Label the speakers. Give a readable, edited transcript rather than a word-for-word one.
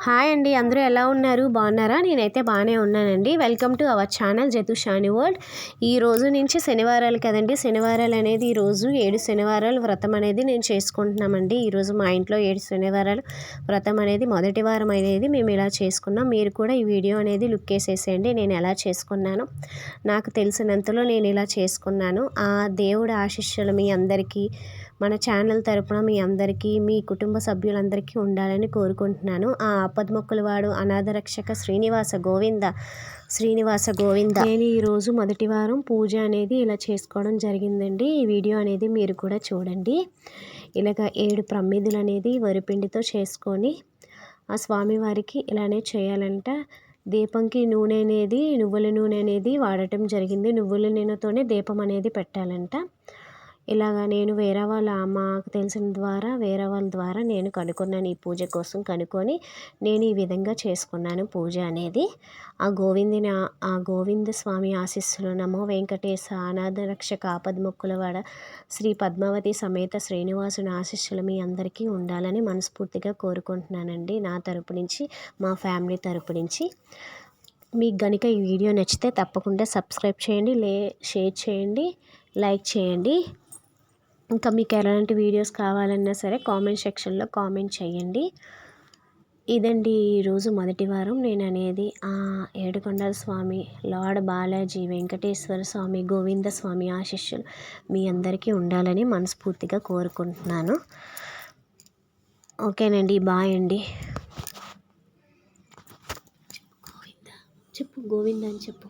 Speaker 1: Hi అండి, అందరూ ఎలా ఉన్నారు? బాగున్నారా? నేనైతే బాగానే ఉన్నానండి. వెల్కమ్ టు అవర్ ఛానల్ జతు షాని వరల్డ్. ఈ రోజు నుంచి శనివారాలు కదండి. శనివారాలు అనేది ఈరోజు 7 శనివారాలు వ్రతం అనేది నేను చేసుకుంటున్నామండి. ఈరోజు మా ఇంట్లో 7 శనివారాలు వ్రతం అనేది మొదటి వారం అనేది మేము ఇలా చేసుకున్నాం. మీరు కూడా ఈ వీడియో అనేది లుక్ వేసేసేయండి. నేను ఎలా చేసుకున్నాను, నాకు తెలిసినంతలో నేను ఇలా చేసుకున్నాను. ఆ దేవుడి ఆశీస్సులు మీ అందరికీ, మన ఛానల్ తరపున మీ అందరికీ, మీ కుటుంబ సభ్యులందరికీ ఉండాలని కోరుకుంటున్నాను. ఆ ఆపద్మొక్కుల వాడు అనాథరక్షక శ్రీనివాస గోవింద నేను ఈరోజు మొదటి వారం పూజ అనేది ఇలా చేసుకోవడం జరిగిందండి. ఈ వీడియో అనేది మీరు కూడా చూడండి. ఇలాగ 7 ప్రమిదలు అనేది వరిపిండితో చేసుకొని ఆ స్వామివారికి ఇలానే చేయాలంట. దీపంకి నూనె అనేది, నువ్వుల నూనె అనేది వాడటం జరిగింది. నువ్వుల నూనెతోనే దీపం అనేది పెట్టాలంట. ఇలాగా నేను మాకు తెలిసిన వేరే వాళ్ళ ద్వారా నేను కనుక్కున్నాను. ఈ పూజ కోసం కనుక్కొని నేను ఈ విధంగా చేసుకున్నాను పూజ అనేది. ఆ గోవింద స్వామి ఆశీస్సులు, నమో వెంకటేశ అనాథ రక్షక ఆపద్మొక్కులవాడ శ్రీ పద్మావతి సమేత శ్రీనివాసుని ఆశీస్సులు మీ అందరికీ ఉండాలని మనస్ఫూర్తిగా కోరుకుంటున్నానండి. నా తరపు నుంచి, మా ఫ్యామిలీ తరపు నుంచి. మీకు గనుక ఈ వీడియో నచ్చితే తప్పకుండా సబ్స్క్రైబ్ చేయండి, షేర్ చేయండి, లైక్ చేయండి. ఇంకా మీకు ఎలాంటి వీడియోస్ కావాలన్నా సరే కామెంట్ సెక్షన్లో కామెంట్ చేయండి. ఇదండి ఈరోజు మొదటి వారం నేను అనేది ఏడుకొండల స్వామి, లార్డ్ బాలాజీ, వెంకటేశ్వర స్వామి, గోవింద స్వామి ఆశీస్సులు మీ అందరికీ ఉండాలని మనస్ఫూర్తిగా కోరుకుంటున్నాను. ఓకేనండి, బాయ్ అండి. చెప్పు గోవింద అని చెప్పు.